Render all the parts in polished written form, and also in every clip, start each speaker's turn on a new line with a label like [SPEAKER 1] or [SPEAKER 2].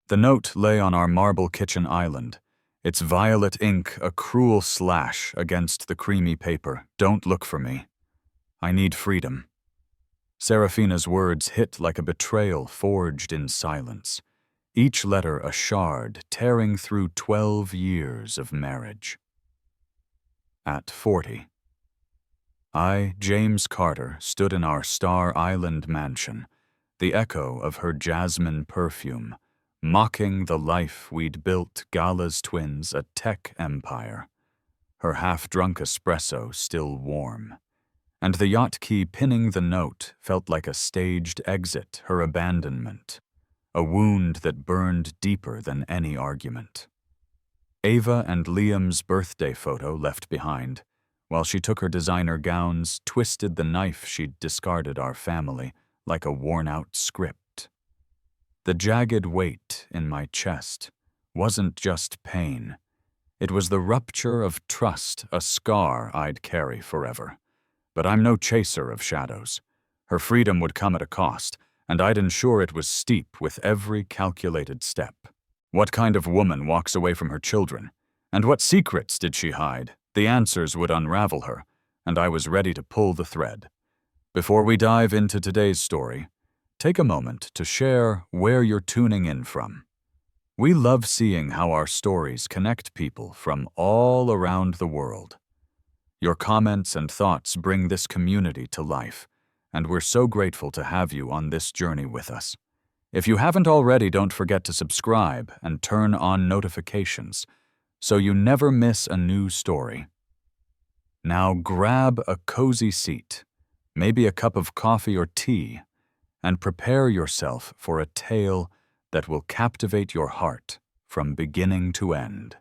[SPEAKER 1] The note lay on our marble kitchen island, its violet ink a cruel slash against the creamy paper. Don't look for me. I need freedom. Serafina's words hit like a betrayal forged in silence, each letter a shard tearing through 12 years of marriage. At 40. I, James Carter, stood in our Star Island mansion, the echo of her jasmine perfume, mocking the life we'd built Gala's twins, a tech empire, her half-drunk espresso still warm. And the yacht key pinning the note felt like a staged exit, her abandonment, a wound that burned deeper than any argument. Ava and Liam's birthday photo left behind, while she took her designer gowns, twisted the knife she'd discarded our family like a worn-out script. The jagged weight in my chest wasn't just pain. It was the rupture of trust, a scar I'd carry forever. But I'm no chaser of shadows. Her freedom would come at a cost, and I'd ensure it was steep with every calculated step. What kind of woman walks away from her children? And what secrets did she hide? The answers would unravel her, and I was ready to pull the thread. Before we dive into today's story, take a moment to share where you're tuning in from. We love seeing how our stories connect people from all around the world. Your comments and thoughts bring this community to life, and we're so grateful to have you on this journey with us. If you haven't already, don't forget to subscribe and turn on notifications so you never miss a new story. Now grab a cozy seat, maybe a cup of coffee or tea, and prepare yourself for a tale that will captivate your heart from beginning to end.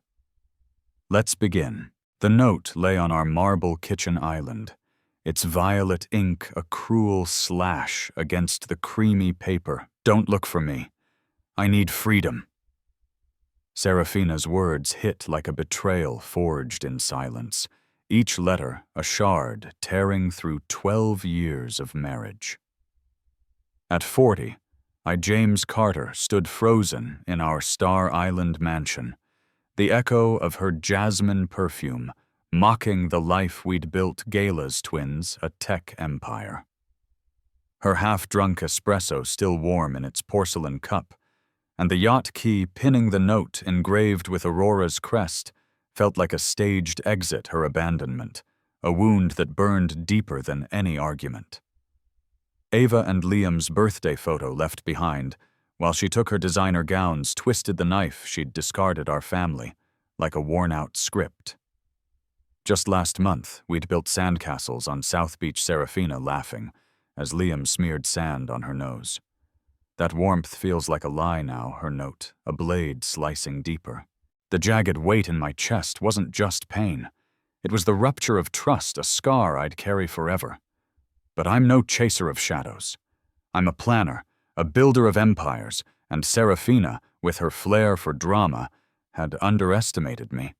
[SPEAKER 1] Let's begin. The note lay on our marble kitchen island, its violet ink a cruel slash against the creamy paper. Don't look for me. I need freedom. Serafina's words hit like a betrayal forged in silence, each letter a shard tearing through 12 years of marriage. At 40, I, James Carter, stood frozen in our Star Island mansion, the echo of her jasmine perfume, mocking the life we'd built Gala's twins, a tech empire. Her half-drunk espresso still warm in its porcelain cup, and the yacht key pinning the note engraved with Aurora's crest felt like a staged exit, her abandonment, a wound that burned deeper than any argument. Ava and Liam's birthday photo left behind, while she took her designer gowns, twisted the knife she'd discarded our family like a worn-out script. Just last month, we'd built sandcastles on South Beach, Serafina laughing as Liam smeared sand on her nose. That warmth feels like a lie now, her note, a blade slicing deeper. The jagged weight in my chest wasn't just pain. It was the rupture of trust, a scar I'd carry forever. But I'm no chaser of shadows. I'm a planner, a builder of empires, and Serafina, with her flair for drama, had underestimated me.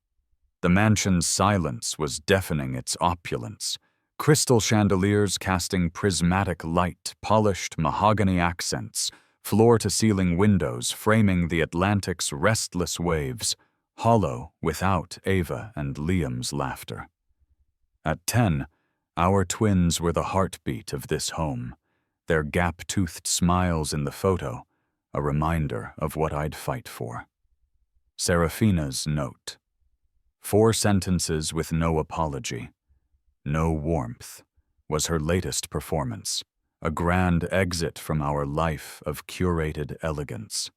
[SPEAKER 1] The mansion's silence was deafening its opulence. Crystal chandeliers casting prismatic light, polished mahogany accents, floor-to-ceiling windows framing the Atlantic's restless waves, hollow without Ava and Liam's laughter. At 10, our twins were the heartbeat of this home, their gap-toothed smiles in the photo, a reminder of what I'd fight for. Serafina's note. 4 sentences with no apology, no warmth, was her latest performance, a grand exit from our life of curated elegance.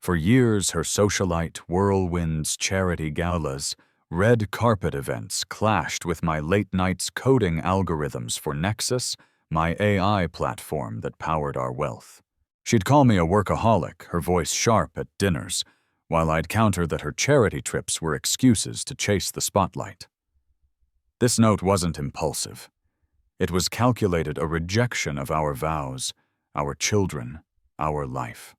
[SPEAKER 1] For years, her socialite whirlwinds, charity galas, red carpet events clashed with my late nights coding algorithms for Nexus, my AI platform that powered our wealth. She'd call me a workaholic, her voice sharp at dinners, while I'd counter that her charity trips were excuses to chase the spotlight. This note wasn't impulsive. It was calculated, a rejection of our vows, our children, our life.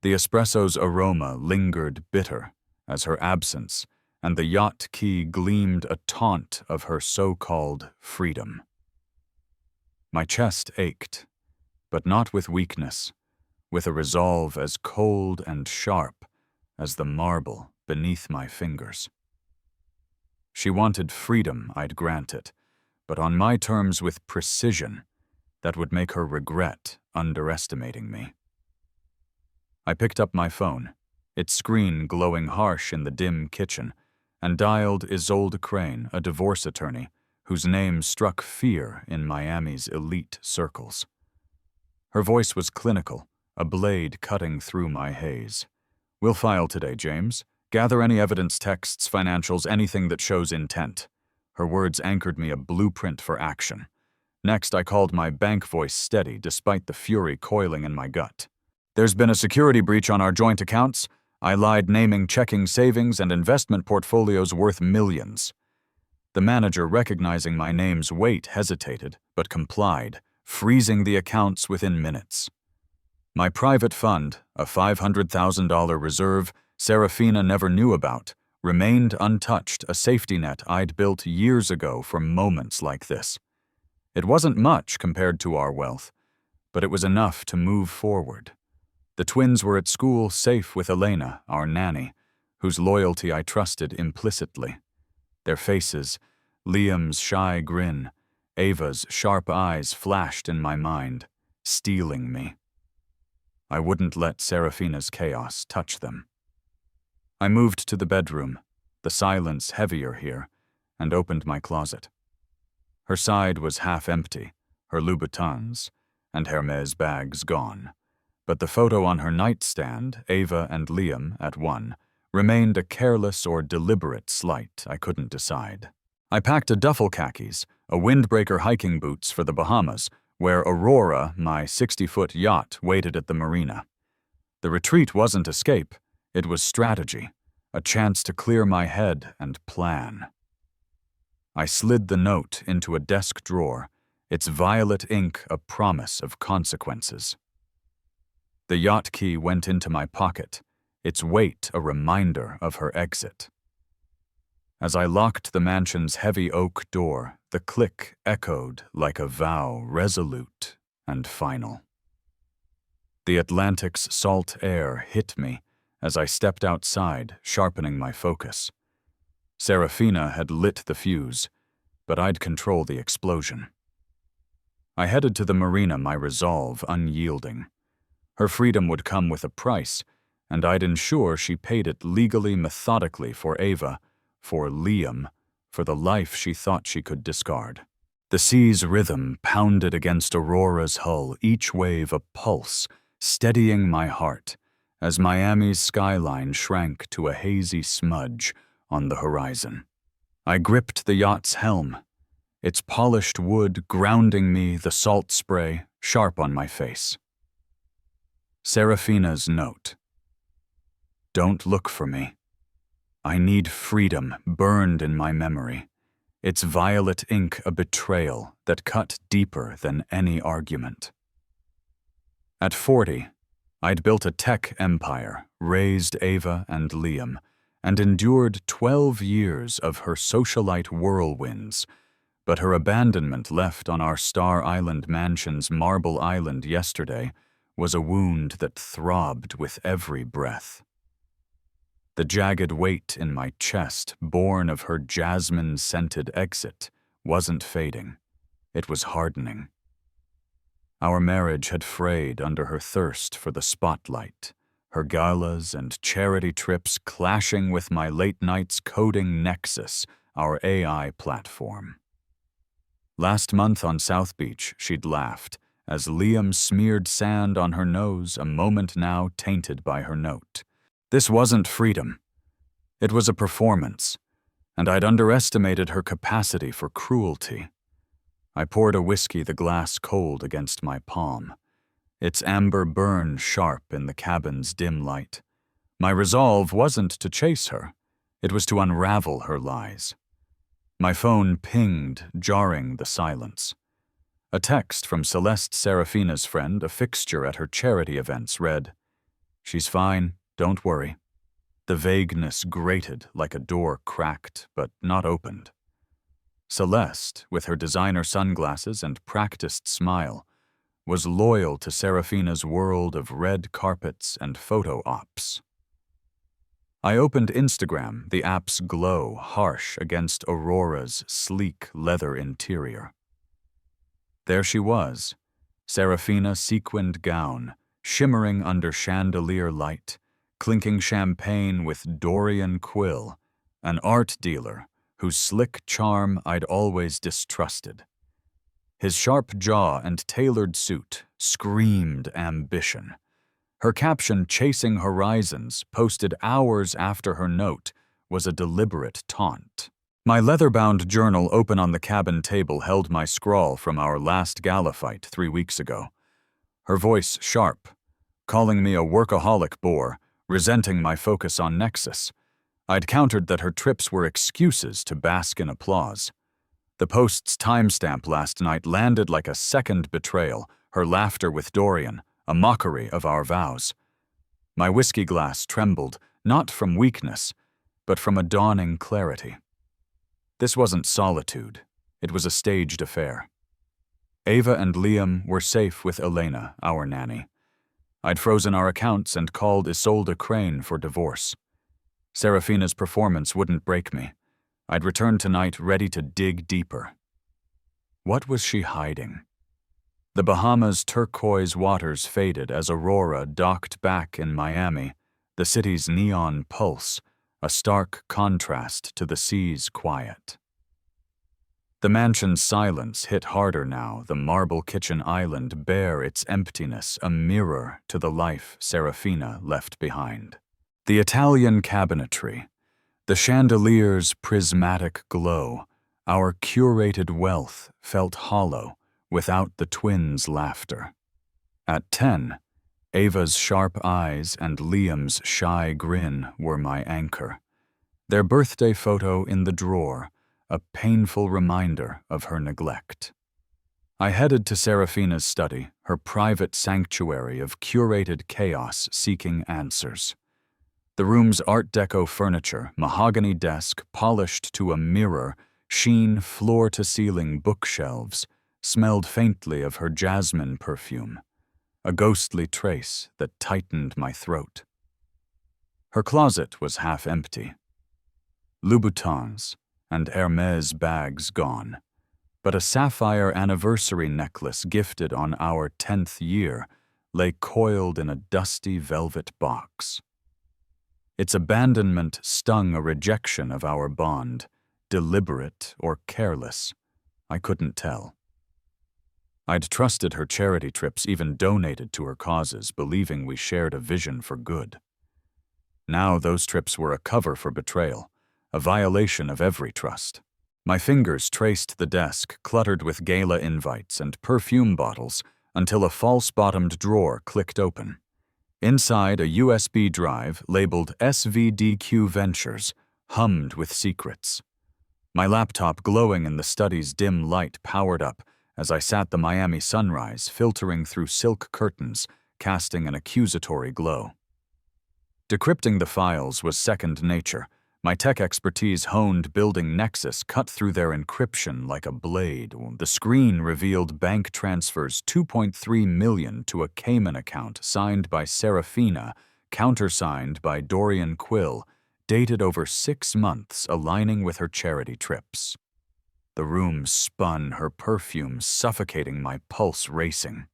[SPEAKER 1] The espresso's aroma lingered bitter as her absence, and the yacht key gleamed a taunt of her so-called freedom. My chest ached, but not with weakness, with a resolve as cold and sharp as the marble beneath my fingers. She wanted freedom, I'd grant it, but on my terms with precision that would make her regret underestimating me. I picked up my phone, its screen glowing harsh in the dim kitchen, and dialed Isolde Crane, a divorce attorney, whose name struck fear in Miami's elite circles. Her voice was clinical, a blade cutting through my haze. "We'll file today, James. Gather any evidence, texts, financials, anything that shows intent." Her words anchored me a blueprint for action. Next, I called my bank voice steady despite the fury coiling in my gut. "There's been a security breach on our joint accounts." I lied, naming checking savings and investment portfolios worth millions. The manager, recognizing my name's weight, hesitated, but complied, freezing the accounts within minutes. My private fund, a $500,000 reserve Serafina never knew about, remained untouched, a safety net I'd built years ago for moments like this. It wasn't much compared to our wealth, but it was enough to move forward. The twins were at school, safe with Elena, our nanny, whose loyalty I trusted implicitly. Their faces, Liam's shy grin, Ava's sharp eyes flashed in my mind, stealing me. I wouldn't let Serafina's chaos touch them. I moved to the bedroom, the silence heavier here, and opened my closet. Her side was half empty, her Louboutins and Hermès bags gone, but the photo on her nightstand, Ava and Liam at one, remained a careless or deliberate slight I couldn't decide. I packed a duffel khakis, a windbreaker hiking boots for the Bahamas, where Aurora, my 60-foot yacht, waited at the marina. The retreat wasn't escape, it was strategy, a chance to clear my head and plan. I slid the note into a desk drawer, its violet ink a promise of consequences. The yacht key went into my pocket, its weight a reminder of her exit. As I locked the mansion's heavy oak door, the click echoed like a vow resolute and final. The Atlantic's salt air hit me as I stepped outside, sharpening my focus. Serafina had lit the fuse, but I'd control the explosion. I headed to the marina, my resolve unyielding. Her freedom would come with a price, and I'd ensure she paid it legally, methodically for Ava, for Liam, for the life she thought she could discard. The sea's rhythm pounded against Aurora's hull, each wave a pulse, steadying my heart, as Miami's skyline shrank to a hazy smudge on the horizon. I gripped the yacht's helm, its polished wood grounding me, the salt spray sharp on my face. Serafina's note. "Don't look for me. I need freedom burned in my memory, its violet ink a betrayal that cut deeper than any argument." At 40, I'd built a tech empire, raised Ava and Liam, and endured 12 years of her socialite whirlwinds, but her abandonment left on our Star Island mansion's Marble Island yesterday was a wound that throbbed with every breath. The jagged weight in my chest, born of her jasmine-scented exit, wasn't fading. It was hardening. Our marriage had frayed under her thirst for the spotlight, her galas and charity trips clashing with my late nights coding Nexus, our AI platform. Last month on South Beach, she'd laughed, as Liam smeared sand on her nose, a moment now tainted by her note. This wasn't freedom. It was a performance, and I'd underestimated her capacity for cruelty. I poured a whiskey, the glass cold against my palm. Its amber burn sharp in the cabin's dim light. My resolve wasn't to chase her. It was to unravel her lies. My phone pinged, jarring the silence. A text from Celeste Serafina's friend, a fixture at her charity events, read, "She's fine, don't worry." The vagueness grated like a door cracked but not opened. Celeste, with her designer sunglasses and practiced smile, was loyal to Serafina's world of red carpets and photo ops. I opened Instagram, the app's glow harsh against Aurora's sleek leather interior. There she was, Serafina sequined gown, shimmering under chandelier light, clinking champagne with Dorian Quill, an art dealer whose slick charm I'd always distrusted. His sharp jaw and tailored suit screamed ambition. Her caption, "Chasing Horizons," posted hours after her note, was a deliberate taunt. My leather-bound journal open on the cabin table held my scrawl from our last gala fight 3 weeks ago. Her voice sharp, calling me a workaholic bore, resenting my focus on Nexus. I'd countered that her trips were excuses to bask in applause. The post's timestamp last night landed like a second betrayal, her laughter with Dorian, a mockery of our vows. My whiskey glass trembled, not from weakness, but from a dawning clarity. This wasn't solitude. It was a staged affair. Ava and Liam were safe with Elena, our nanny. I'd frozen our accounts and called Isolde Crane for divorce. Serafina's performance wouldn't break me. I'd return tonight ready to dig deeper. What was she hiding? The Bahamas' turquoise waters faded as Aurora docked back in Miami, the city's neon pulse, a stark contrast to the sea's quiet. The mansion's silence hit harder now, the marble kitchen island bare its emptiness, a mirror to the life Serafina left behind. The Italian cabinetry, the chandelier's prismatic glow, our curated wealth felt hollow without the twins' laughter. At 10, Ava's sharp eyes and Liam's shy grin were my anchor. Their birthday photo in the drawer, a painful reminder of her neglect. I headed to Serafina's study, her private sanctuary of curated chaos seeking answers. The room's Art Deco furniture, mahogany desk polished to a mirror, sheen floor-to-ceiling bookshelves, smelled faintly of her jasmine perfume, a ghostly trace that tightened my throat. Her closet was half empty. Louboutins and Hermès bags gone, but a sapphire anniversary necklace gifted on our 10th year lay coiled in a dusty velvet box. Its abandonment stung a rejection of our bond, deliberate or careless. I couldn't tell. I'd trusted her charity trips, even donated to her causes, believing we shared a vision for good. Now those trips were a cover for betrayal, a violation of every trust. My fingers traced the desk, cluttered with gala invites and perfume bottles, until a false-bottomed drawer clicked open. Inside, a USB drive labeled SVDQ Ventures hummed with secrets. My laptop, glowing in the study's dim light, powered up as I sat the Miami sunrise filtering through silk curtains, casting an accusatory glow. Decrypting the files was second nature. My tech expertise honed building Nexus cut through their encryption like a blade. The screen revealed bank transfers $2.3 million to a Cayman account signed by Serafina, countersigned by Dorian Quill, dated over 6 months, aligning with her charity trips. The room spun, her perfume suffocating, my pulse racing.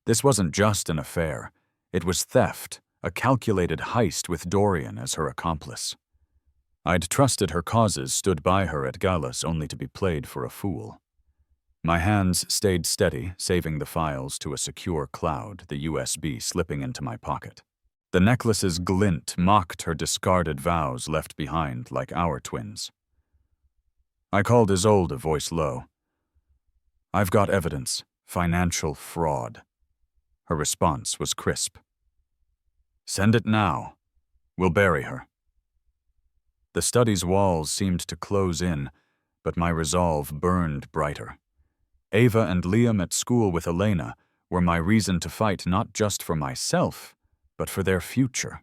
[SPEAKER 1] This wasn't just an affair. It was theft, a calculated heist with Dorian as her accomplice. I'd trusted her causes, stood by her at galas, only to be played for a fool. My hands stayed steady, saving the files to a secure cloud, the USB slipping into my pocket. The necklace's glint mocked her discarded vows left behind like our twins. I called Isolde, voice low. "I've got evidence. Financial fraud." Her response was crisp. "Send it now. We'll bury her." The study's walls seemed to close in, but my resolve burned brighter. Ava and Liam at school with Elena were my reason to fight, not just for myself, but for their future.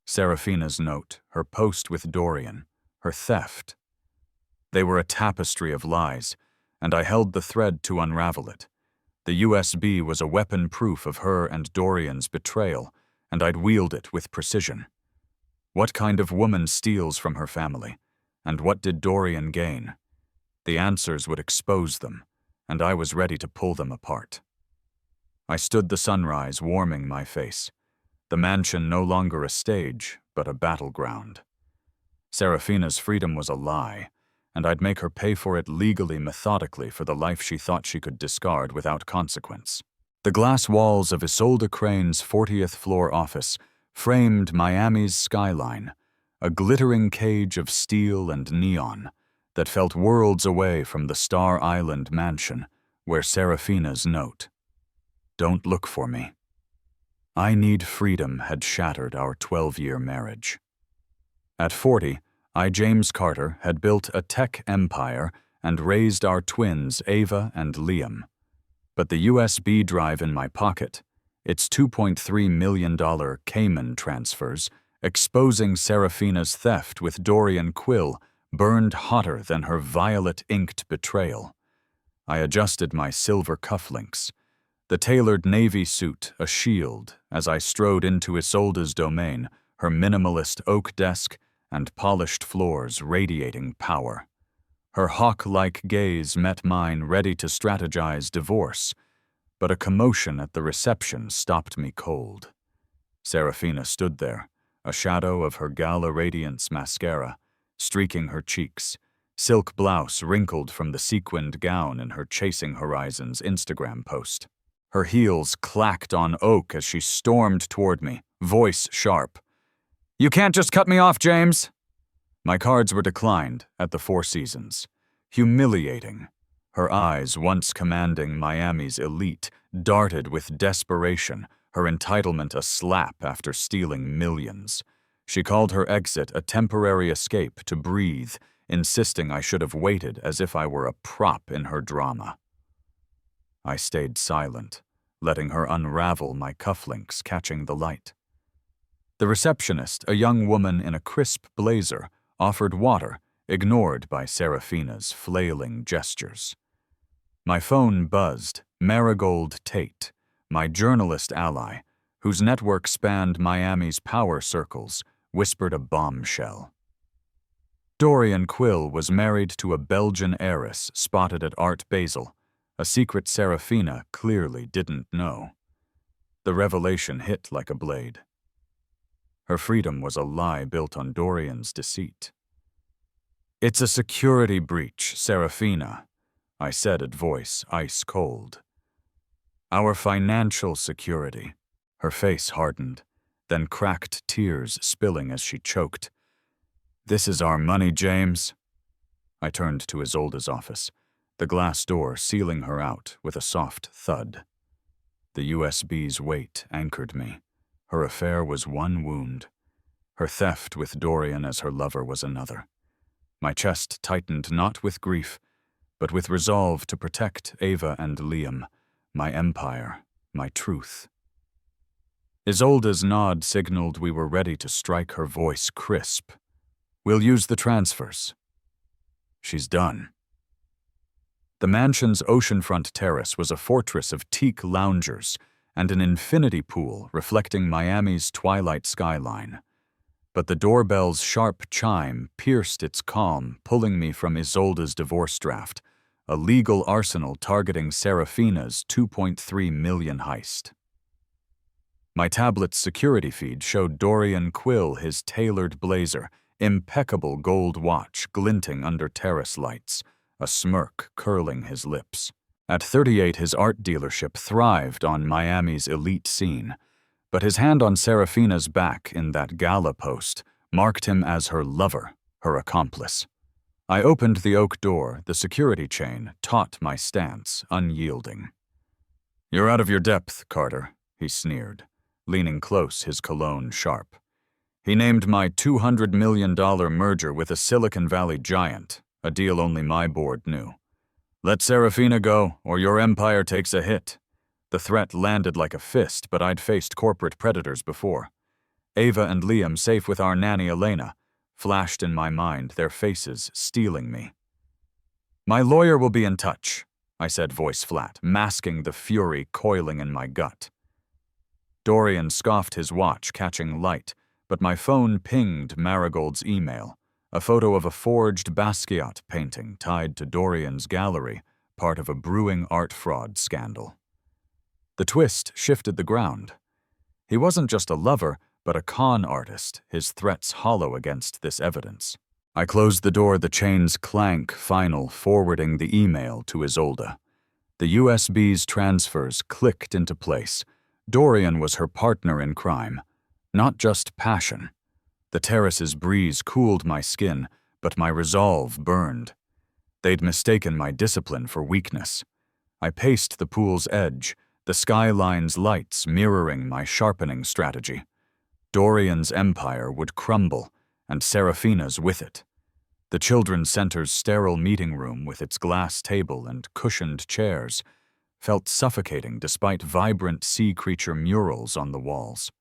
[SPEAKER 1] Serafina's note, her post with Dorian, her theft. They were a tapestry of lies, and I held the thread to unravel it. The USB was a weapon proof of her and Dorian's betrayal, and I'd wield it with precision. What kind of woman steals from her family? And what did Dorian gain? The answers would expose them, and I was ready to pull them apart. I stood the sunrise, warming my face. The mansion no longer a stage, but a battleground. Serafina's freedom was a lie, and I'd make her pay for it legally, methodically, for the life she thought she could discard without consequence. The glass walls of Isolde Crane's 40th floor office framed Miami's skyline, a glittering cage of steel and neon that felt worlds away from the Star Island mansion where Serafina's note, "Don't look for me. I need freedom," had shattered our 12-year marriage. At 40, I, James Carter, had built a tech empire and raised our twins, Ava and Liam. But the USB drive in my pocket, its $2.3 million Cayman transfers, exposing Serafina's theft with Dorian Quill, burned hotter than her violet-inked betrayal. I adjusted my silver cufflinks, the tailored navy suit a shield, as I strode into Isolde's domain, her minimalist oak desk and polished floors radiating power. Her hawk-like gaze met mine, ready to strategize divorce, but a commotion at the reception stopped me cold. Serafina stood there, a shadow of her Gala Radiance mascara, streaking her cheeks, silk blouse wrinkled from the sequined gown in her Chasing Horizons Instagram post. Her heels clacked on oak as she stormed toward me, voice sharp. "You can't just cut me off, James!" My cards were declined at the Four Seasons. Humiliating. Her eyes, once commanding Miami's elite, darted with desperation, her entitlement a slap after stealing millions. She called her exit a temporary escape to breathe, insisting I should have waited as if I were a prop in her drama. I stayed silent, letting her unravel my cufflinks, catching the light. The receptionist, a young woman in a crisp blazer, offered water, ignored by Serafina's flailing gestures. My phone buzzed. Marigold Tate, my journalist ally, whose network spanned Miami's power circles, whispered a bombshell. Dorian Quill was married to a Belgian heiress spotted at Art Basel, a secret Serafina clearly didn't know. The revelation hit like a blade. Her freedom was a lie built on Dorian's deceit. "It's a security breach, Serafina," I said at voice ice cold. "Our financial security." Her face hardened, then cracked, tears spilling as she choked. "This is our money, James." I turned to Isolde's office, the glass door sealing her out with a soft thud. The USB's weight anchored me. Her affair was one wound. Her theft with Dorian as her lover was another. My chest tightened not with grief, but with resolve to protect Ava and Liam, my empire, my truth. Isolde's nod signaled we were ready to strike, her voice crisp. "We'll use the transfers." She's done. The mansion's oceanfront terrace was a fortress of teak loungers and an infinity pool reflecting Miami's twilight skyline. But the doorbell's sharp chime pierced its calm, pulling me from Isolde's divorce draft, a legal arsenal targeting Serafina's $2.3 million heist. My tablet's security feed showed Dorian Quill, his tailored blazer, impeccable gold watch glinting under terrace lights, a smirk curling his lips. At 38, his art dealership thrived on Miami's elite scene, but his hand on Serafina's back in that gala post marked him as her lover, her accomplice. I opened the oak door, the security chain taut my stance, unyielding. "You're out of your depth, Carter," he sneered, leaning close, his cologne sharp. He named my $200 million merger with a Silicon Valley giant, a deal only my board knew. "Let Serafina go, or your empire takes a hit." The threat landed like a fist, but I'd faced corporate predators before. Ava and Liam, safe with our nanny Elena, flashed in my mind, their faces stealing me. "My lawyer will be in touch." I said, voice flat, masking the fury coiling in my gut. Dorian scoffed his watch, catching light, but my phone pinged Marigold's email, a photo of a forged Basquiat painting tied to Dorian's gallery, part of a brewing art fraud scandal. The twist shifted the ground. He wasn't just a lover, but a con artist, his threats hollow against this evidence. I closed the door, the chain's clank final forwarding the email to Isolde. The USB's transfers clicked into place. Dorian was her partner in crime, not just passion. The terrace's breeze cooled my skin, but my resolve burned. They'd mistaken my discipline for weakness. I paced the pool's edge, the skyline's lights mirroring my sharpening strategy. Dorian's empire would crumble, and Serafina's with it. The Children's Center's sterile meeting room with its glass table and cushioned chairs felt suffocating despite vibrant sea creature murals on the walls.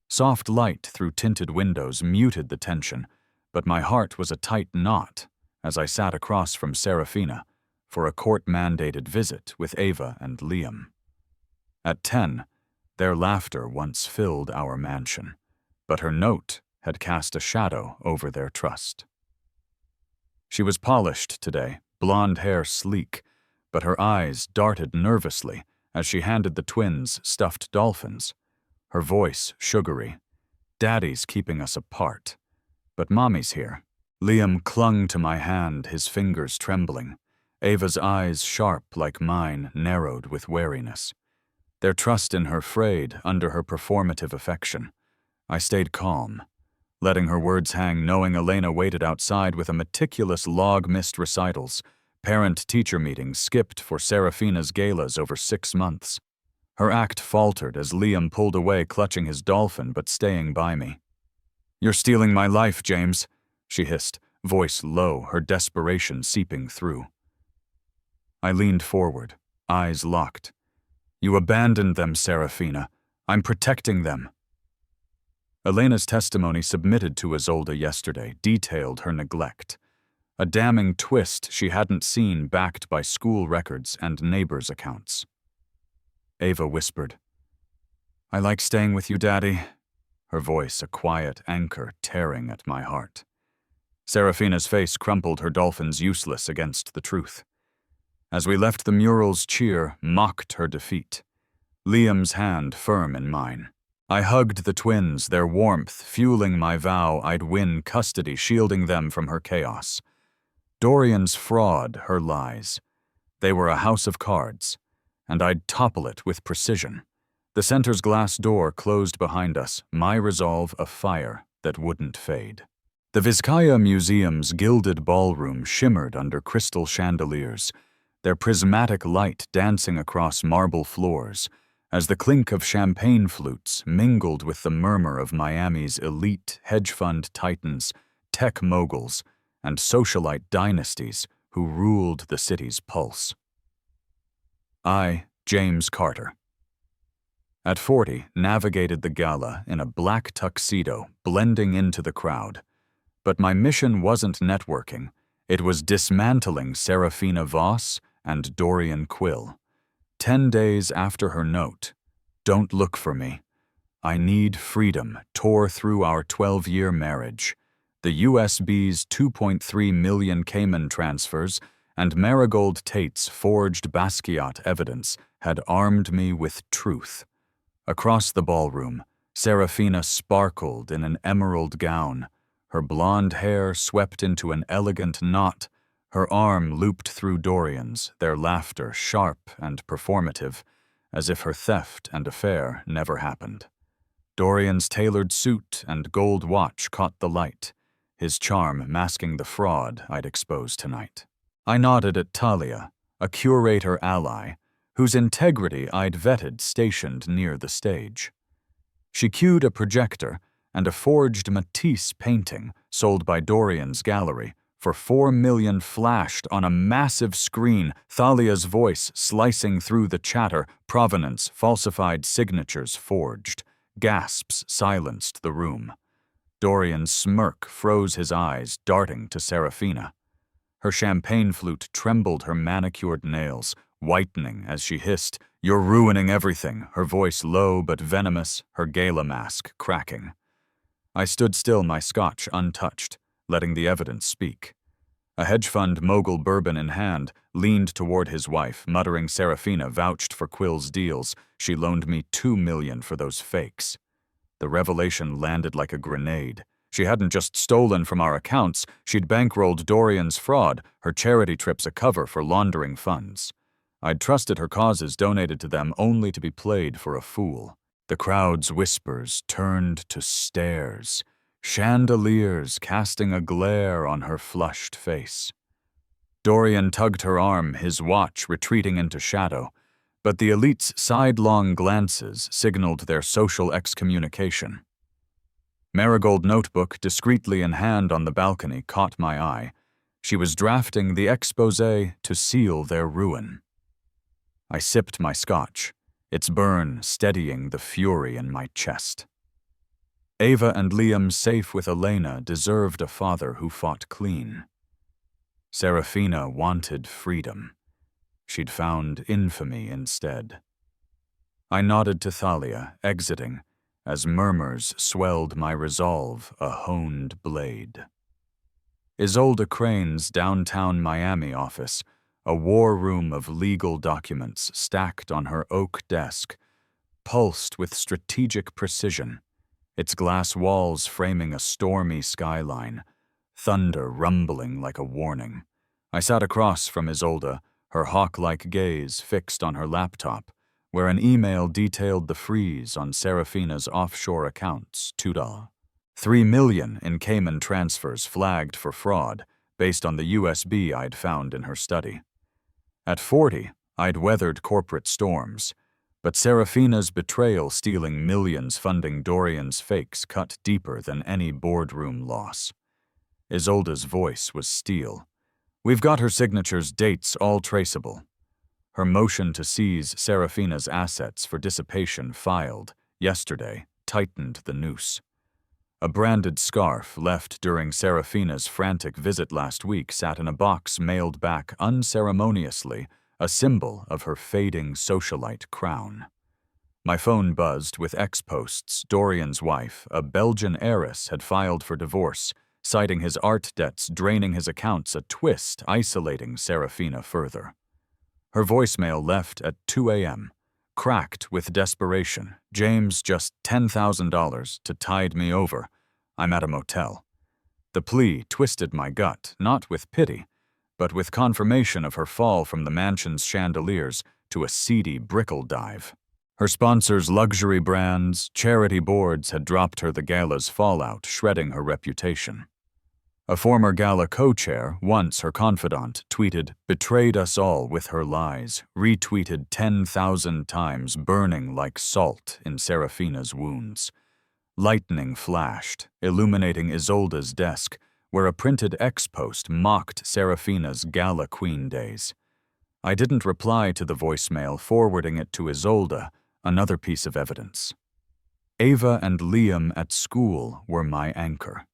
[SPEAKER 1] Soft light through tinted windows muted the tension, but my heart was a tight knot as I sat across from Serafina for a court-mandated visit with Ava and Liam. At 10, their laughter once filled our mansion, but her note had cast a shadow over their trust. She was polished today, blonde hair sleek, but her eyes darted nervously as she handed the twins stuffed dolphins. Her voice sugary. Daddy's keeping us apart, but Mommy's here. Liam clung to my hand, his fingers trembling. Ava's eyes, sharp like mine, narrowed with wariness. Their trust in her frayed under her performative affection. I stayed calm, letting her words hang, knowing Elena waited outside with a meticulous log missed recitals, parent-teacher meetings skipped for Serafina's galas over 6 months. Her act faltered as Liam pulled away, clutching his dolphin but staying by me. "You're stealing my life, James," she hissed, voice low, her desperation seeping through. I leaned forward, eyes locked. "You abandoned them, Serafina. I'm protecting them." Elena's testimony submitted to Isolde yesterday detailed her neglect. A damning twist she hadn't seen, backed by school records and neighbors' accounts. Ava whispered, "I like staying with you, Daddy," her voice a quiet anchor tearing at my heart. Serafina's face crumpled, her dolphins useless against the truth. As we left, the mural's cheer mocked her defeat. Liam's hand firm in mine. I hugged the twins, their warmth fueling my vow I'd win custody, shielding them from her chaos. Dorian's fraud, her lies. They were a house of cards, and I'd topple it with precision. The center's glass door closed behind us, my resolve a fire that wouldn't fade. The Vizcaya Museum's gilded ballroom shimmered under crystal chandeliers, their prismatic light dancing across marble floors, as the clink of champagne flutes mingled with the murmur of Miami's elite hedge fund titans, tech moguls, and socialite dynasties who ruled the city's pulse. I, James Carter, at 40, navigated the gala in a black tuxedo, blending into the crowd. But my mission wasn't networking. It was dismantling Serafina Voss and Dorian Quill. 10 days after her note, "Don't look for me. I need freedom," tore through our 12-year marriage. The USB's 2.3 million Cayman transfers and Marigold Tate's forged Basquiat evidence had armed me with truth. Across the ballroom, Serafina sparkled in an emerald gown, her blonde hair swept into an elegant knot, her arm looped through Dorian's, their laughter sharp and performative, as if her theft and affair never happened. Dorian's tailored suit and gold watch caught the light, his charm masking the fraud I'd exposed tonight. I nodded at Talia, a curator ally, whose integrity I'd vetted stationed near the stage. She cued a projector, and a forged Matisse painting, sold by Dorian's gallery, for $4 million flashed on a massive screen, Thalia's voice slicing through the chatter, provenance, falsified signatures forged. Gasps silenced the room. Dorian's smirk froze his eyes, darting to Serafina. Her champagne flute trembled her manicured nails, whitening as she hissed, "You're ruining everything," her voice low but venomous, her gala mask cracking. I stood still, my scotch untouched, letting the evidence speak. A hedge fund mogul, bourbon in hand, leaned toward his wife, muttering Serafina vouched for Quill's deals. She loaned me $2 million for those fakes. The revelation landed like a grenade. She hadn't just stolen from our accounts, she'd bankrolled Dorian's fraud, her charity trips a cover for laundering funds. I'd trusted her causes donated to them only to be played for a fool. The crowd's whispers turned to stares, chandeliers casting a glare on her flushed face. Dorian tugged her arm, his watch retreating into shadow, but the elite's sidelong glances signaled their social excommunication. Marigold notebook, discreetly in hand on the balcony, caught my eye. She was drafting the exposé to seal their ruin. I sipped my scotch, its burn steadying the fury in my chest. Ava and Liam, safe with Elena, deserved a father who fought clean. Serafina wanted freedom. She'd found infamy instead. I nodded to Thalia, exiting, as murmurs swelled my resolve, a honed blade. Isolde Crane's downtown Miami office, a war room of legal documents stacked on her oak desk, pulsed with strategic precision, its glass walls framing a stormy skyline, thunder rumbling like a warning. I sat across from Isolde, her hawk-like gaze fixed on her laptop, where an email detailed the freeze on Serafina's offshore accounts, $3 million in Cayman transfers flagged for fraud based on the USB I'd found in her study. At 40, I'd weathered corporate storms, but Serafina's betrayal stealing millions funding Dorian's fakes cut deeper than any boardroom loss. Isolde's voice was steel. "We've got her signatures, dates all traceable." Her motion to seize Serafina's assets for dissipation filed yesterday tightened the noose. A branded scarf left during Serafina's frantic visit last week sat in a box mailed back unceremoniously, a symbol of her fading socialite crown. My phone buzzed with ex-posts. Dorian's wife, a Belgian heiress, had filed for divorce, citing his art debts draining his accounts, a twist isolating Serafina further. Her voicemail left at 2 a.m., cracked with desperation. "James, just $10,000 to tide me over. I'm at a motel." The plea twisted my gut, not with pity, but with confirmation of her fall from the mansion's chandeliers to a seedy brickle dive. Her sponsors' luxury brands, charity boards had dropped her the gala's fallout, shredding her reputation. A former gala co-chair, once her confidant, tweeted, "Betrayed us all with her lies," retweeted 10,000 times, burning like salt in Serafina's wounds. Lightning flashed, illuminating Isolde's desk, where a printed ex-post mocked Serafina's gala queen days. I didn't reply to the voicemail, forwarding it to Isolde, another piece of evidence. Ava and Liam at school were my anchor.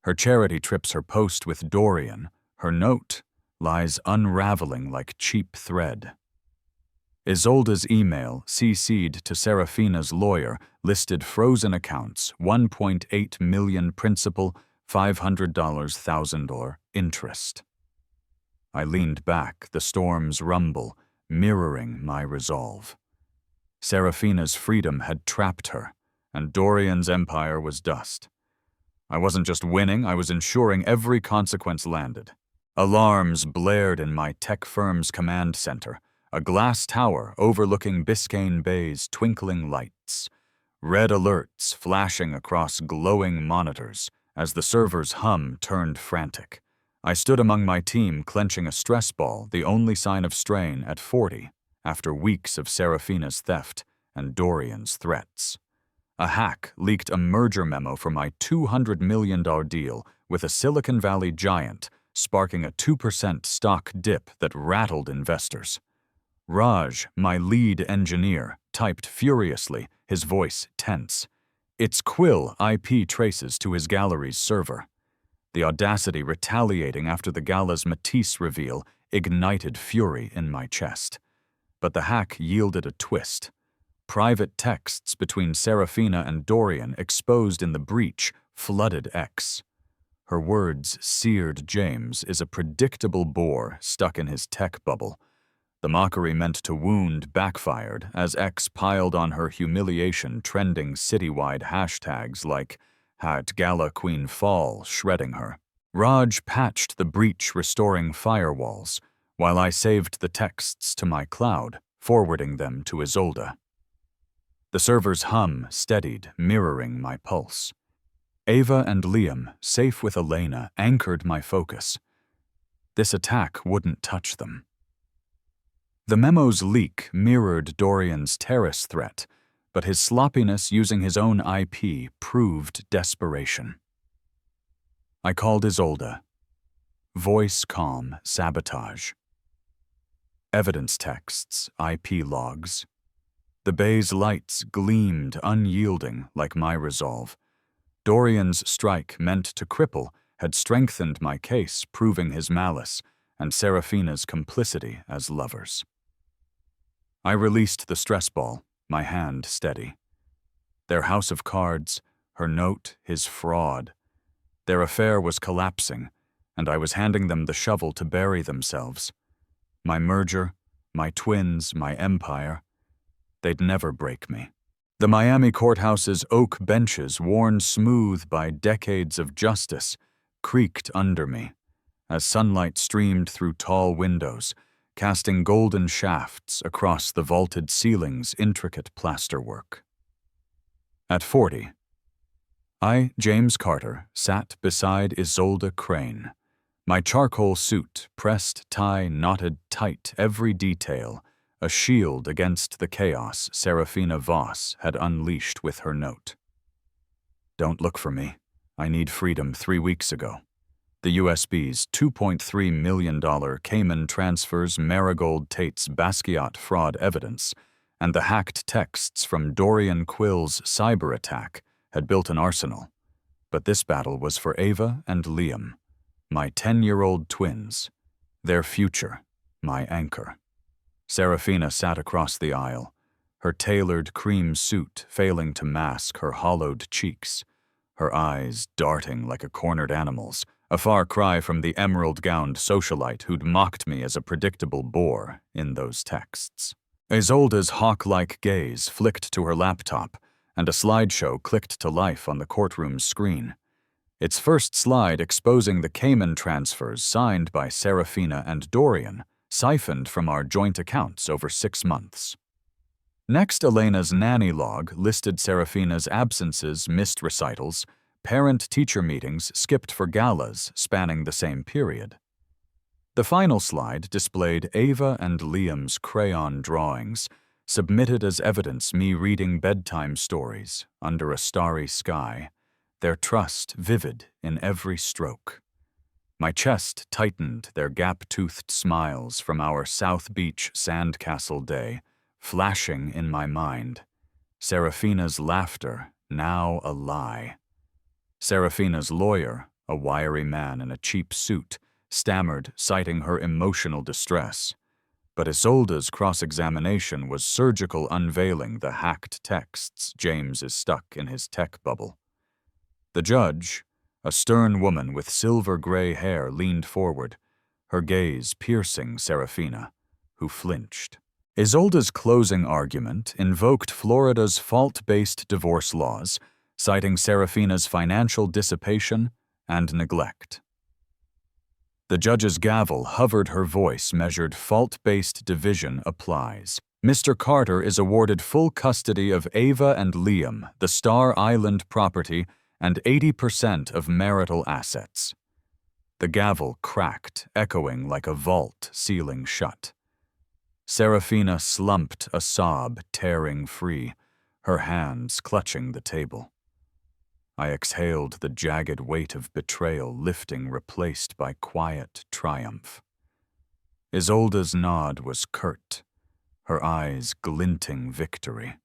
[SPEAKER 1] Her charity trips, her post with Dorian, her note, lies unraveling like cheap thread. Isolde's email, CC'd to Serafina's lawyer, listed frozen accounts, $1.8 million principal, $500,000 interest. I leaned back, the storm's rumble, mirroring my resolve. Serafina's freedom had trapped her, and Dorian's empire was dust. I wasn't just winning, I was ensuring every consequence landed. Alarms blared in my tech firm's command center, a glass tower overlooking Biscayne Bay's twinkling lights. Red alerts flashing across glowing monitors as the server's hum turned frantic. I stood among my team, clenching a stress ball, the only sign of strain at 40, after weeks of Serafina's theft and Dorian's threats. A hack leaked a merger memo for my $200 million deal with a Silicon Valley giant, sparking a 2% stock dip that rattled investors. Raj, my lead engineer, typed furiously, his voice tense. It's Quill IP traces to his gallery's server. The audacity retaliating after the gala's Matisse reveal ignited fury in my chest. But the hack yielded a twist. Private texts between Serafina and Dorian exposed in the breach flooded X. Her words seared James is a predictable bore stuck in his tech bubble. The mockery meant to wound backfired as X piled on her humiliation trending citywide hashtags like #GalaQueenFall, shredding her. Raj patched the breach restoring firewalls, while I saved the texts to my cloud, forwarding them to Isolde. The server's hum steadied, mirroring my pulse. Ava and Liam, safe with Elena, anchored my focus. This attack wouldn't touch them. The memo's leak mirrored Dorian's terrorist threat, but his sloppiness using his own IP proved desperation. I called Isolde. Voice calm, sabotage. Evidence texts, IP logs. The bay's lights gleamed unyielding like my resolve. Dorian's strike meant to cripple had strengthened my case, proving his malice and Serafina's complicity as lovers. I released the stress ball, my hand steady. Their house of cards, her note, his fraud. Their affair was collapsing, and I was handing them the shovel to bury themselves. My merger, my twins, my empire. They'd never break me. The Miami courthouse's oak benches, worn smooth by decades of justice, creaked under me as sunlight streamed through tall windows, casting golden shafts across the vaulted ceiling's intricate plasterwork. At 40, I, James Carter, sat beside Isolde Crane. My charcoal suit, pressed tie knotted tight every detail, a shield against the chaos Serafina Voss had unleashed with her note. Don't look for me. I need freedom 3 weeks ago. The USB's $2.3 million Cayman transfers Marigold Tate's Basquiat fraud evidence, and the hacked texts from Dorian Quill's Cyberattack had built an arsenal. But this battle was for Ava and Liam, my 10-year-old twins, their future, my anchor. Serafina sat across the aisle, her tailored cream suit failing to mask her hollowed cheeks, her eyes darting like a cornered animal's, a far cry from the emerald-gowned socialite who'd mocked me as a predictable bore in those texts. Isolde's hawk-like gaze flicked to her laptop, and a slideshow clicked to life on the courtroom's screen. Its first slide exposing the Cayman transfers signed by Serafina and Dorian, siphoned from our joint accounts over 6 months. Next, Elena's nanny log listed Serafina's absences, missed recitals, parent-teacher meetings skipped for galas spanning the same period. The final slide displayed Ava and Liam's crayon drawings, submitted as evidence me reading bedtime stories under a starry sky, their trust vivid in every stroke. My chest tightened their gap-toothed smiles from our South Beach sandcastle day, flashing in my mind. Serafina's laughter, now a lie. Serafina's lawyer, a wiry man in a cheap suit, stammered, citing her emotional distress. But Isolde's cross-examination was surgical unveiling the hacked texts James is stuck in his tech bubble. The judge, a stern woman with silver-gray hair, leaned forward, her gaze piercing Serafina, who flinched. Isolde's closing argument invoked Florida's fault-based divorce laws, citing Serafina's financial dissipation and neglect. The judge's gavel hovered, her voice measured fault-based division applies. Mr. Carter is awarded full custody of Ava and Liam, the Star Island property, and 80% of marital assets. The gavel cracked, echoing like a vault sealing shut. Serafina slumped, a sob tearing free, her hands clutching the table. I exhaled, the jagged weight of betrayal lifting, replaced by quiet triumph. Isolde's nod was curt, her eyes glinting victory.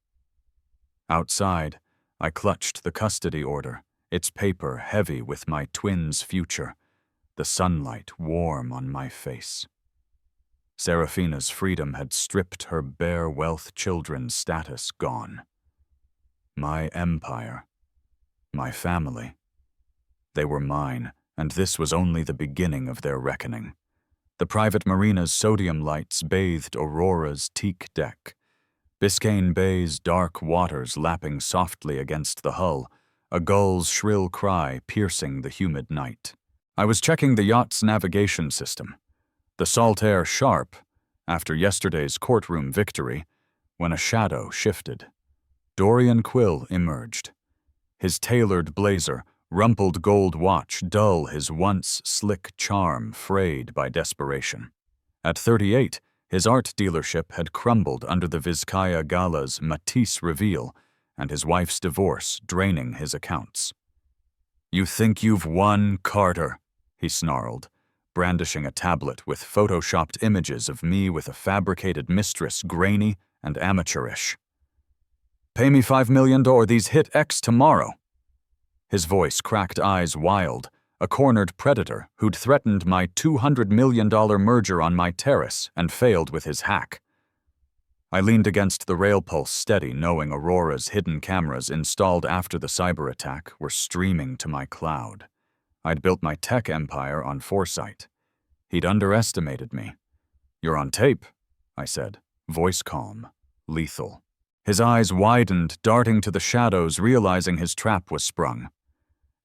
[SPEAKER 1] Outside, I clutched the custody order, its paper heavy with my twins' future, the sunlight warm on my face. Serafina's freedom had stripped her bare wealth children's status gone. My empire, my family, they were mine, and this was only the beginning of their reckoning. The private marina's sodium lights bathed Aurora's teak deck, Biscayne Bay's dark waters lapping softly against the hull, a gull's shrill cry piercing the humid night. I was checking the yacht's navigation system, the salt air sharp after yesterday's courtroom victory, when a shadow shifted. Dorian Quill emerged, his tailored blazer, rumpled gold watch dull his once slick charm frayed by desperation. At 38, his art dealership had crumbled under the Vizcaya Gala's Matisse reveal and his wife's divorce draining his accounts. "You think you've won, Carter?" he snarled, brandishing a tablet with photoshopped images of me with a fabricated mistress grainy and amateurish. "Pay me $5 million or these hit X tomorrow." His voice cracked eyes wild, a cornered predator who'd threatened my $200 million merger on my terrace and failed with his hack. I leaned against the rail pulse steady, knowing Aurora's hidden cameras installed after the cyberattack were streaming to my cloud. I'd built my tech empire on foresight. He'd underestimated me. "You're on tape," I said, voice calm, lethal. His eyes widened, darting to the shadows, realizing his trap was sprung.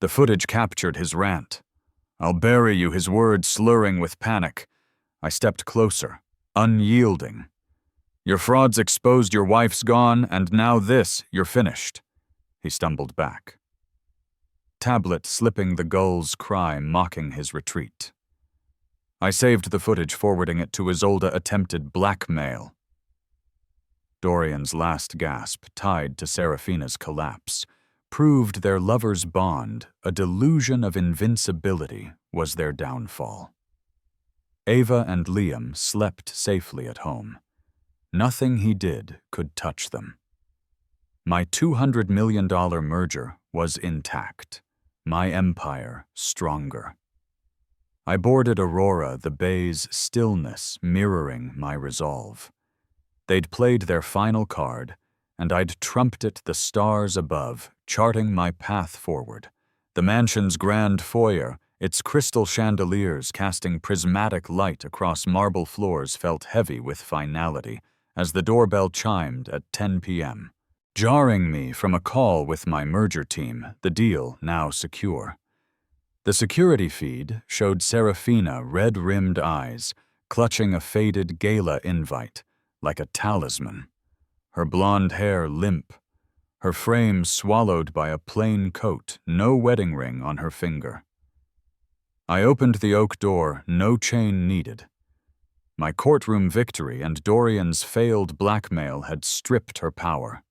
[SPEAKER 1] The footage captured his rant. "I'll bury you," his words slurring with panic. I stepped closer, unyielding. "Your fraud's exposed, your wife's gone, and now this, you're finished." He stumbled back. Tablet slipping the gull's cry mocking his retreat. I saved the footage, forwarding it to Isolde. Attempted blackmail. Dorian's last gasp, tied to Serafina's collapse, proved their lovers' bond, a delusion of invincibility, was their downfall. Ava and Liam slept safely at home. Nothing he did could touch them. My $200 million merger was intact, my empire stronger. I boarded Aurora, the bay's stillness mirroring my resolve. They'd played their final card, and I'd trumped the stars above, charting my path forward. The mansion's grand foyer, its crystal chandeliers casting prismatic light across marble floors, felt heavy with finality as the doorbell chimed at 10 p.m., jarring me from a call with my merger team, the deal now secure. The security feed showed Serafina, red-rimmed eyes, clutching a faded gala invite, like a talisman, her blonde hair limp, her frame swallowed by a plain coat, no wedding ring on her finger. I opened the oak door, no chain needed. My courtroom victory and Dorian's failed blackmail had stripped her power.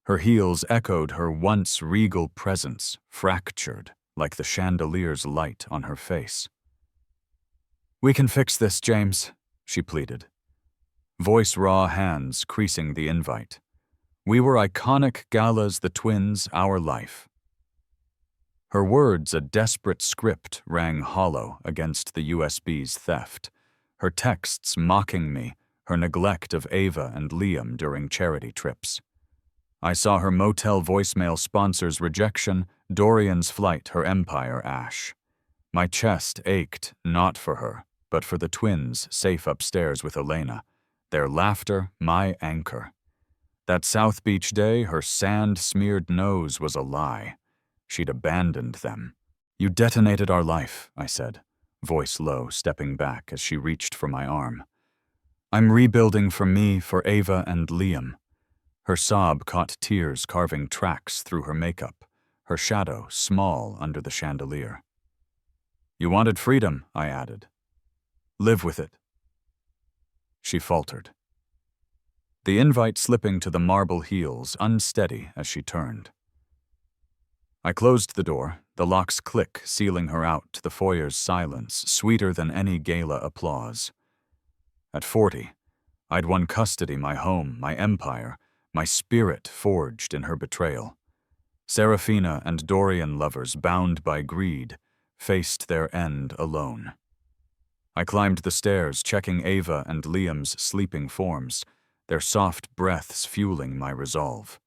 [SPEAKER 1] Her heels echoed her once regal presence, fractured like the chandelier's light on her face. "We can fix this, James," she pleaded. Voice raw, hands creasing the invite. "We were iconic galas, the twins, our life." Her words, a desperate script, rang hollow against the USB's theft, her texts mocking me, her neglect of Ava and Liam during charity trips. I saw her motel voicemail sponsor's rejection, Dorian's flight, her empire ash. My chest ached, not for her, but for the twins safe upstairs with Elena, their laughter my anchor. That South Beach day, her sand-smeared nose was a lie. She'd abandoned them. "You detonated our life," I said, voice low, stepping back as she reached for my arm. "I'm rebuilding for me, for Ava and Liam." Her sob caught tears carving tracks through her makeup, her shadow small under the chandelier. "You wanted freedom," I added. "Live with it." She faltered. The invite slipping to the marble heels, unsteady as she turned. I closed the door, the lock's click sealing her out to the foyer's silence, sweeter than any gala applause. At 40, I'd won custody, my home, my empire, my spirit forged in her betrayal. Serafina and Dorian lovers, bound by greed, faced their end alone. I climbed the stairs, checking Ava and Liam's sleeping forms, their soft breaths fueling my resolve.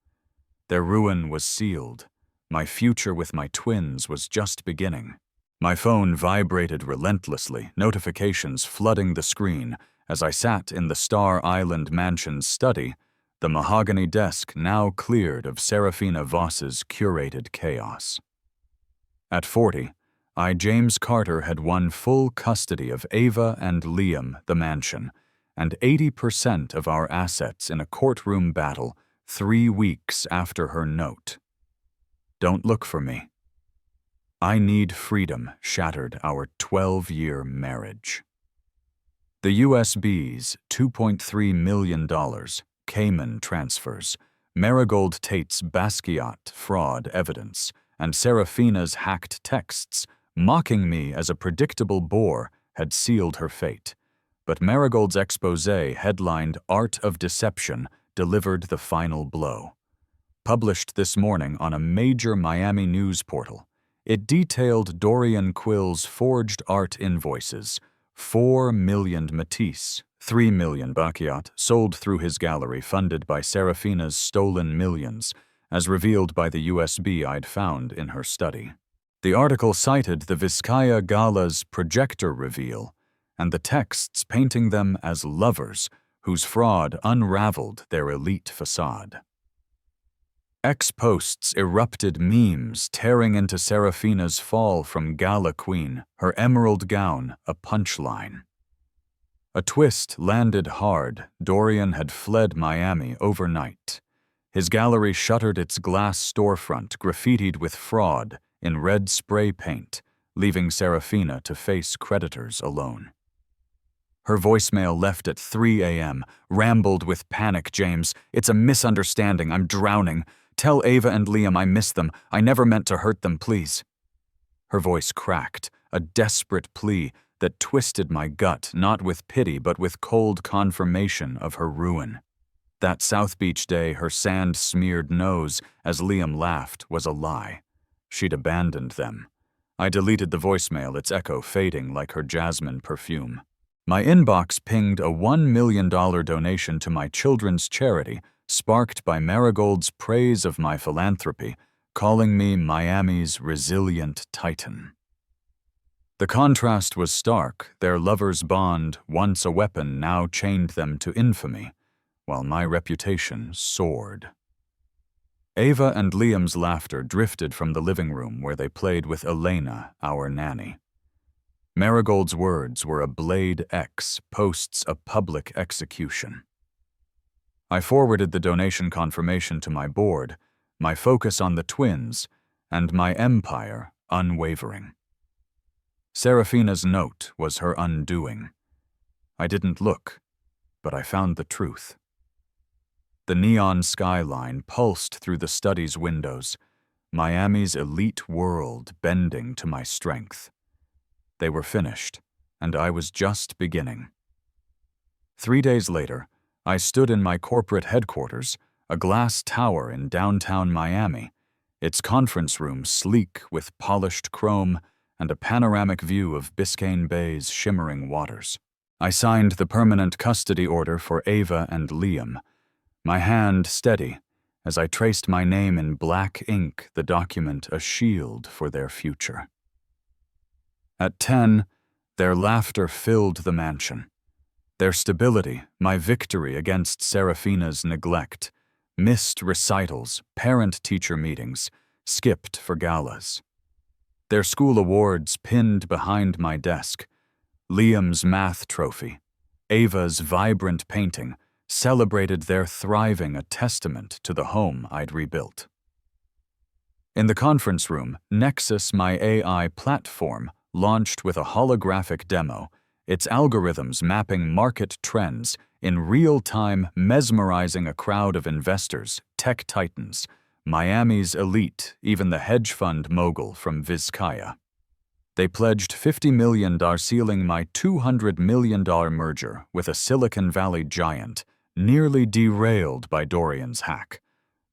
[SPEAKER 1] Their ruin was sealed. My future with my twins was just beginning. My phone vibrated relentlessly, notifications flooding the screen as I sat in the Star Island Mansion's study, the mahogany desk now cleared of Serafina Voss's curated chaos. At 40, James Carter, had won full custody of Ava and Liam, the mansion, and 80% of our assets in a courtroom battle 3 weeks after her note. Don't look for me. I need freedom shattered our 12-year marriage. The USB's $2.3 million, Cayman transfers, Marigold Tate's Basquiat fraud evidence, and Serafina's hacked texts, mocking me as a predictable bore, had sealed her fate. But Marigold's exposé, headlined "Art of Deception," delivered the final blow. Published this morning on a major Miami news portal, it detailed Dorian Quill's forged art invoices, 4 million Matisse, 3 million Basquiat, sold through his gallery funded by Serafina's stolen millions, as revealed by the USB I'd found in her study. The article cited the Vizcaya Gala's projector reveal, and the texts painting them as lovers whose fraud unraveled their elite facade. Ex-posts erupted memes tearing into Serafina's fall from Gala Queen, her emerald gown a punchline. A twist landed hard. Dorian had fled Miami overnight. His gallery shuttered its glass storefront, graffitied with fraud in red spray paint, leaving Serafina to face creditors alone. Her voicemail left at 3 a.m., rambled with panic. "James, it's a misunderstanding. I'm drowning. Tell Ava and Liam I miss them. I never meant to hurt them, please." Her voice cracked, a desperate plea that twisted my gut, not with pity but with cold confirmation of her ruin. That South Beach day, her sand-smeared nose, as Liam laughed, was a lie. She'd abandoned them. I deleted the voicemail, its echo fading like her jasmine perfume. My inbox pinged a $1 million donation to my children's charity, sparked by Marigold's praise of my philanthropy, calling me Miami's resilient titan. The contrast was stark. Their lovers' bond, once a weapon, now chained them to infamy, while my reputation soared. Ava and Liam's laughter drifted from the living room where they played with Elena, our nanny. Marigold's words were a Blade X posts a public execution. I forwarded the donation confirmation to my board, my focus on the twins, and my empire unwavering. Serafina's note was her undoing. I didn't look, but I found the truth. The neon skyline pulsed through the study's windows, Miami's elite world bending to my strength. They were finished, and I was just beginning. 3 days later, I stood in my corporate headquarters, a glass tower in downtown Miami, its conference room sleek with polished chrome and a panoramic view of Biscayne Bay's shimmering waters. I signed the permanent custody order for Ava and Liam, my hand steady as I traced my name in black ink, the document a shield for their future. At 10, their laughter filled the mansion. Their stability, my victory against Serafina's neglect, missed recitals, parent-teacher meetings, skipped for galas. Their school awards pinned behind my desk, Liam's math trophy, Ava's vibrant painting, celebrated their thriving, a testament to the home I'd rebuilt. In the conference room, Nexus, my AI platform, launched with a holographic demo, its algorithms mapping market trends in real time, mesmerizing a crowd of investors, tech titans, Miami's elite, even the hedge fund mogul from Vizcaya. They pledged $50 million, sealing my $200 million merger with a Silicon Valley giant, nearly derailed by Dorian's hack.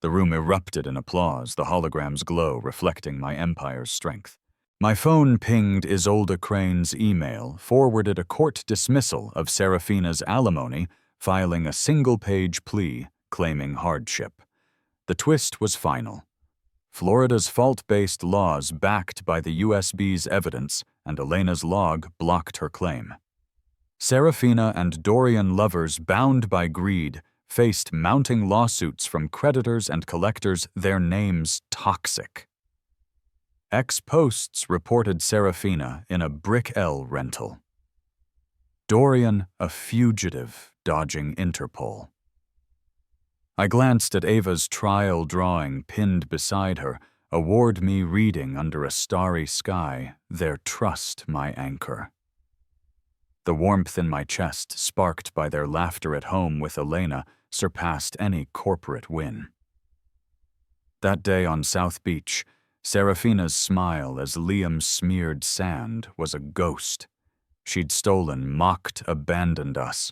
[SPEAKER 1] The room erupted in applause, the hologram's glow reflecting my empire's strength. My phone pinged Isolde Crane's email, forwarded a court dismissal of Serafina's alimony, filing a single-page plea claiming hardship. The twist was final. Florida's fault-based laws backed by the USB's evidence, and Elena's log blocked her claim. Serafina and Dorian lovers bound by greed faced mounting lawsuits from creditors and collectors, their names toxic. Ex-posts reported Serafina in a Brick L rental. Dorian a fugitive dodging Interpol. I glanced at Ava's trial drawing pinned beside her, award me reading under a starry sky, their trust my anchor. The warmth in my chest, sparked by their laughter at home with Elena, surpassed any corporate win. That day on South Beach, Serafina's smile as Liam smeared sand was a ghost. She'd stolen, mocked, abandoned us.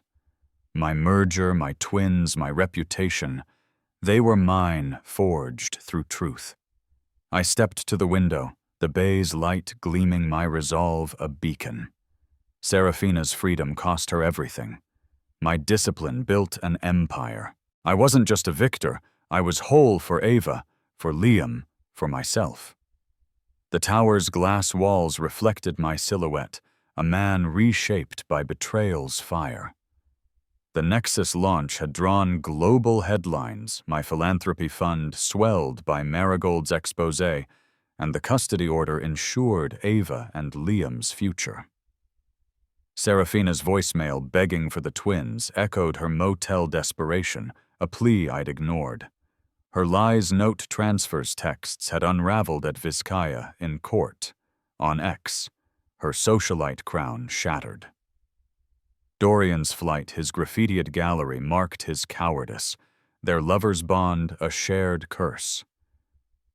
[SPEAKER 1] My merger, my twins, my reputation, they were mine, forged through truth. I stepped to the window, the bay's light gleaming my resolve a beacon. Serafina's freedom cost her everything. My discipline built an empire. I wasn't just a victor, I was whole for Ava, for Liam, for myself. The tower's glass walls reflected my silhouette, a man reshaped by betrayal's fire. The Nexus launch had drawn global headlines, my philanthropy fund swelled by Marigold's exposé, and the custody order ensured Ava and Liam's future. Serafina's voicemail begging for the twins echoed her motel desperation, a plea I'd ignored. Her lies note transfers texts had unraveled at Vizcaya in court. On X, her socialite crown shattered. Dorian's flight, his graffitied gallery, marked his cowardice, their lover's bond a shared curse.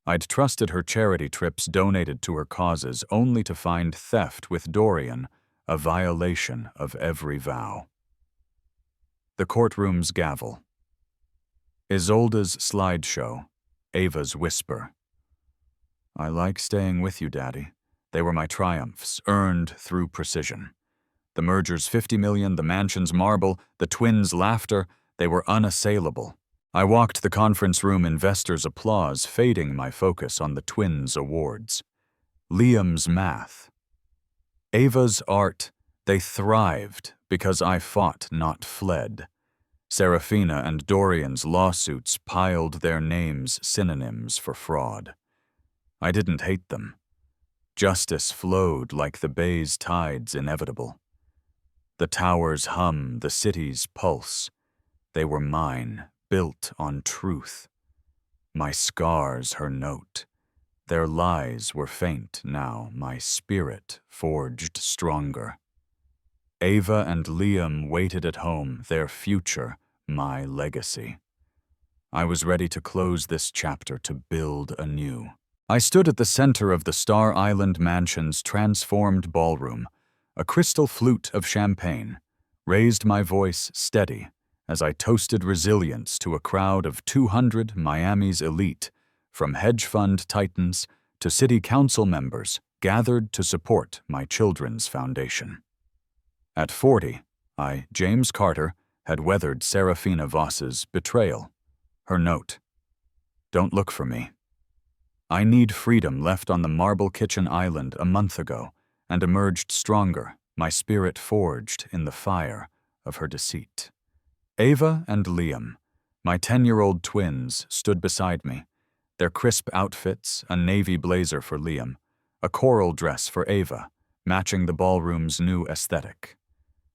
[SPEAKER 1] I'd trusted her charity trips donated to her causes only to find theft with Dorian, a violation of every vow. The courtroom's gavel. Isolde's slideshow, Ava's whisper. I like staying with you, Daddy. They were my triumphs, earned through precision. The merger's 50 million, the mansion's marble, the twins' laughter, they were unassailable. I walked the conference room, investors' applause fading my focus on the twins' awards. Liam's math. Ava's art, they thrived because I fought, not fled. Serafina and Dorian's lawsuits piled their names synonyms for fraud. I didn't hate them. Justice flowed like the bay's tides inevitable. The tower's hum, the city's pulse. They were mine, built on truth. My scars her note. Their lies were faint now, my spirit forged stronger. Ava and Liam waited at home, their future, my legacy. I was ready to close this chapter, to build anew. I stood at the center of the Star Island Mansion's transformed ballroom, a crystal flute of champagne, raised my voice steady as I toasted resilience to a crowd of 200 Miami's elite, from hedge fund titans to city council members gathered to support my children's foundation. At 40, I, James Carter, had weathered Serafina Voss's betrayal. Her note, "Don't look for me. I need freedom," left on the marble kitchen island a month ago, and emerged stronger, my spirit forged in the fire of her deceit. Ava and Liam, my 10-year-old twins, stood beside me, their crisp outfits, a navy blazer for Liam, a coral dress for Ava, matching the ballroom's new aesthetic.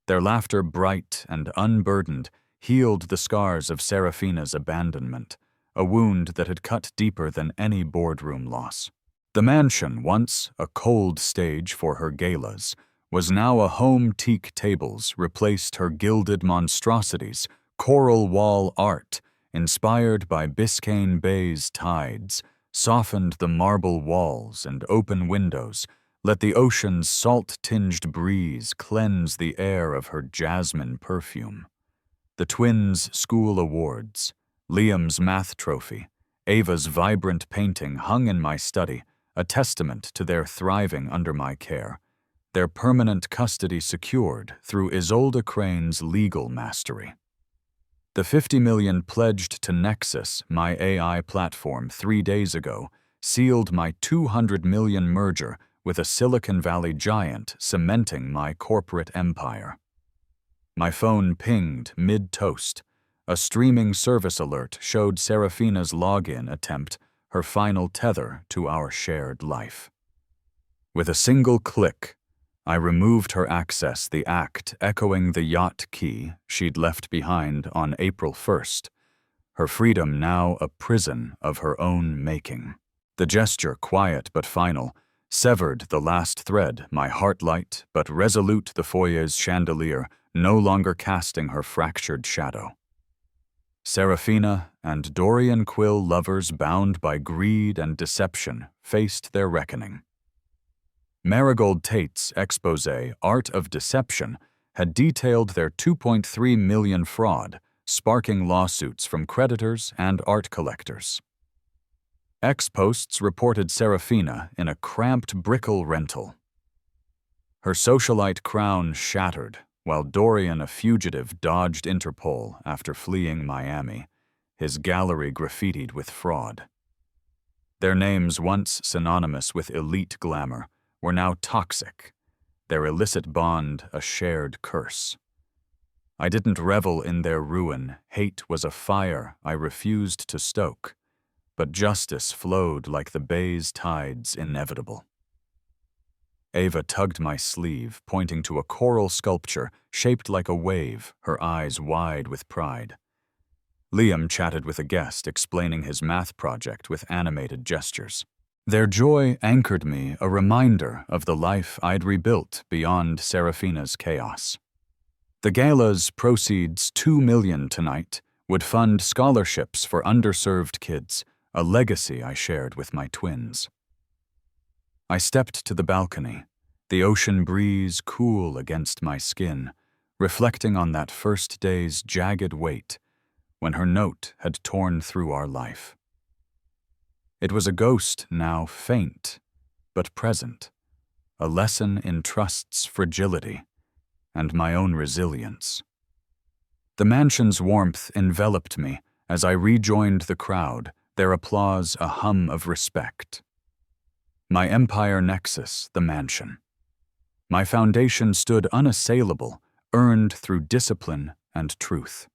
[SPEAKER 1] Their laughter, bright and unburdened, healed the scars of Serafina's abandonment, a wound that had cut deeper than any boardroom loss. The mansion, once a cold stage for her galas, was now a home. Teak tables replaced her gilded monstrosities, coral wall art, inspired by Biscayne Bay's tides, softened the marble walls and open windows, let the ocean's salt-tinged breeze cleanse the air of her jasmine perfume. The twins' school awards, Liam's math trophy, Ava's vibrant painting hung in my study, a testament to their thriving under my care, their permanent custody secured through Isolde Crane's legal mastery. The $50 million pledged to Nexus, my AI platform, 3 days ago, sealed my $200 million merger with a Silicon Valley giant, cementing my corporate empire. My phone pinged mid-toast. A streaming service alert showed Serafina's login attempt, her final tether to our shared life. With a single click, I removed her access, the act echoing the yacht key she'd left behind on April 1st, her freedom now a prison of her own making. The gesture, quiet but final, severed the last thread, my heart light but resolute the foyer's chandelier, no longer casting her fractured shadow. Serafina and Dorian Quill, lovers bound by greed and deception, faced their reckoning. Marigold Tate's expose, Art of Deception, had detailed their $2.3 million fraud, sparking lawsuits from creditors and art collectors. Ex-posts reported Serafina in a cramped Brickell rental. Her socialite crown shattered, while Dorian, a fugitive, dodged Interpol after fleeing Miami, his gallery graffitied with fraud. Their names, once synonymous with elite glamour, were now toxic, their illicit bond a shared curse. I didn't revel in their ruin. Hate was a fire I refused to stoke, but justice flowed like the bay's tides inevitable. Ava tugged my sleeve, pointing to a coral sculpture shaped like a wave, her eyes wide with pride. Liam chatted with a guest, explaining his math project with animated gestures. Their joy anchored me, a reminder of the life I'd rebuilt beyond Serafina's chaos. The gala's proceeds, $2 million tonight, would fund scholarships for underserved kids, a legacy I shared with my twins. I stepped to the balcony, the ocean breeze cool against my skin, reflecting on that first day's jagged weight when her note had torn through our life. It was a ghost now faint, but present, a lesson in trust's fragility and my own resilience. The mansion's warmth enveloped me as I rejoined the crowd, their applause a hum of respect. My empire nexus, the mansion. My foundation stood unassailable, earned through discipline and truth.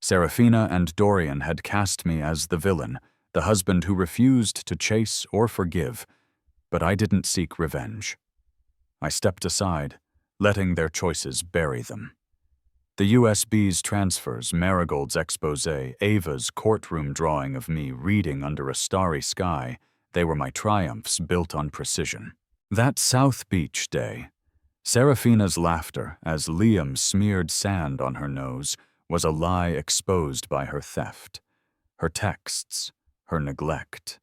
[SPEAKER 1] Serafina and Dorian had cast me as the villain, the husband who refused to chase or forgive, but I didn't seek revenge. I stepped aside, letting their choices bury them. The USB's transfers, Marigold's expose, Ava's courtroom drawing of me reading under a starry sky, they were my triumphs built on precision. That South Beach day, Serafina's laughter as Liam smeared sand on her nose was a lie exposed by her theft, her texts, her neglect.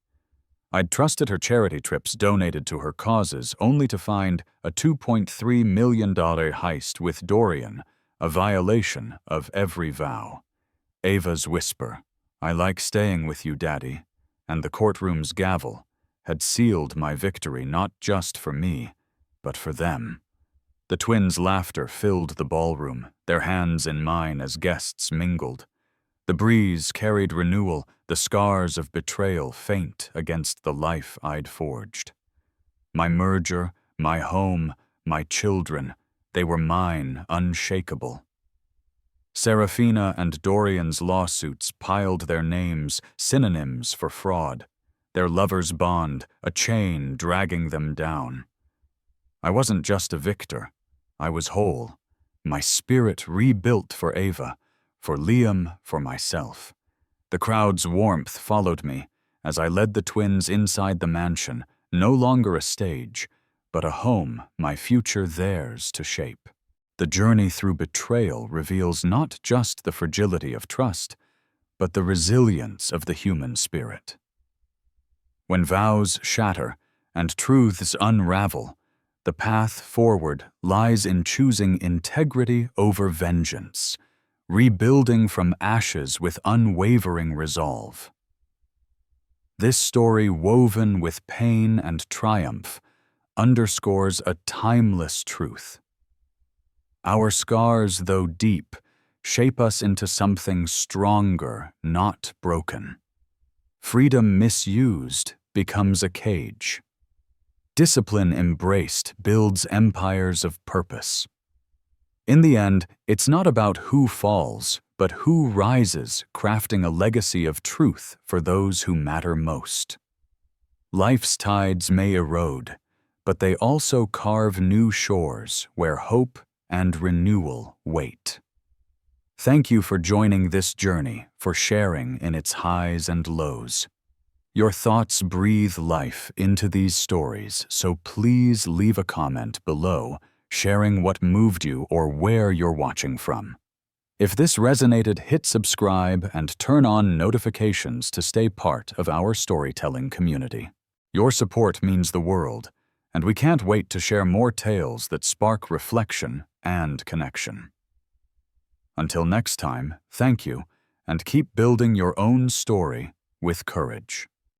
[SPEAKER 1] I'd trusted her charity trips donated to her causes only to find a $2.3 million heist with Dorian, a violation of every vow. Ava's whisper, "I like staying with you, Daddy," and the courtroom's gavel had sealed my victory not just for me, but for them. The twins' laughter filled the ballroom, their hands in mine as guests mingled. The breeze carried renewal, the scars of betrayal faint against the life I'd forged. My merger, my home, my children, they were mine, unshakable. Serafina and Dorian's lawsuits piled their names, synonyms for fraud, their lover's bond, a chain dragging them down. I wasn't just a victor, I was whole, my spirit rebuilt for Ava, for Liam, for myself. The crowd's warmth followed me as I led the twins inside the mansion, no longer a stage, but a home, my future theirs to shape. The journey through betrayal reveals not just the fragility of trust, but the resilience of the human spirit. When vows shatter and truths unravel, the path forward lies in choosing integrity over vengeance, rebuilding from ashes with unwavering resolve. This story, woven with pain and triumph, underscores a timeless truth. Our scars, though deep, shape us into something stronger, not broken. Freedom misused becomes a cage. Discipline embraced builds empires of purpose. In the end, it's not about who falls, but who rises, crafting a legacy of truth for those who matter most. Life's tides may erode, but they also carve new shores where hope and renewal wait. Thank you for joining this journey, for sharing in its highs and lows. Your thoughts breathe life into these stories, so please leave a comment below, sharing what moved you or where you're watching from. If this resonated, hit subscribe and turn on notifications to stay part of our storytelling community. Your support means the world, and we can't wait to share more tales that spark reflection and connection. Until next time, thank you, and keep building your own story with courage.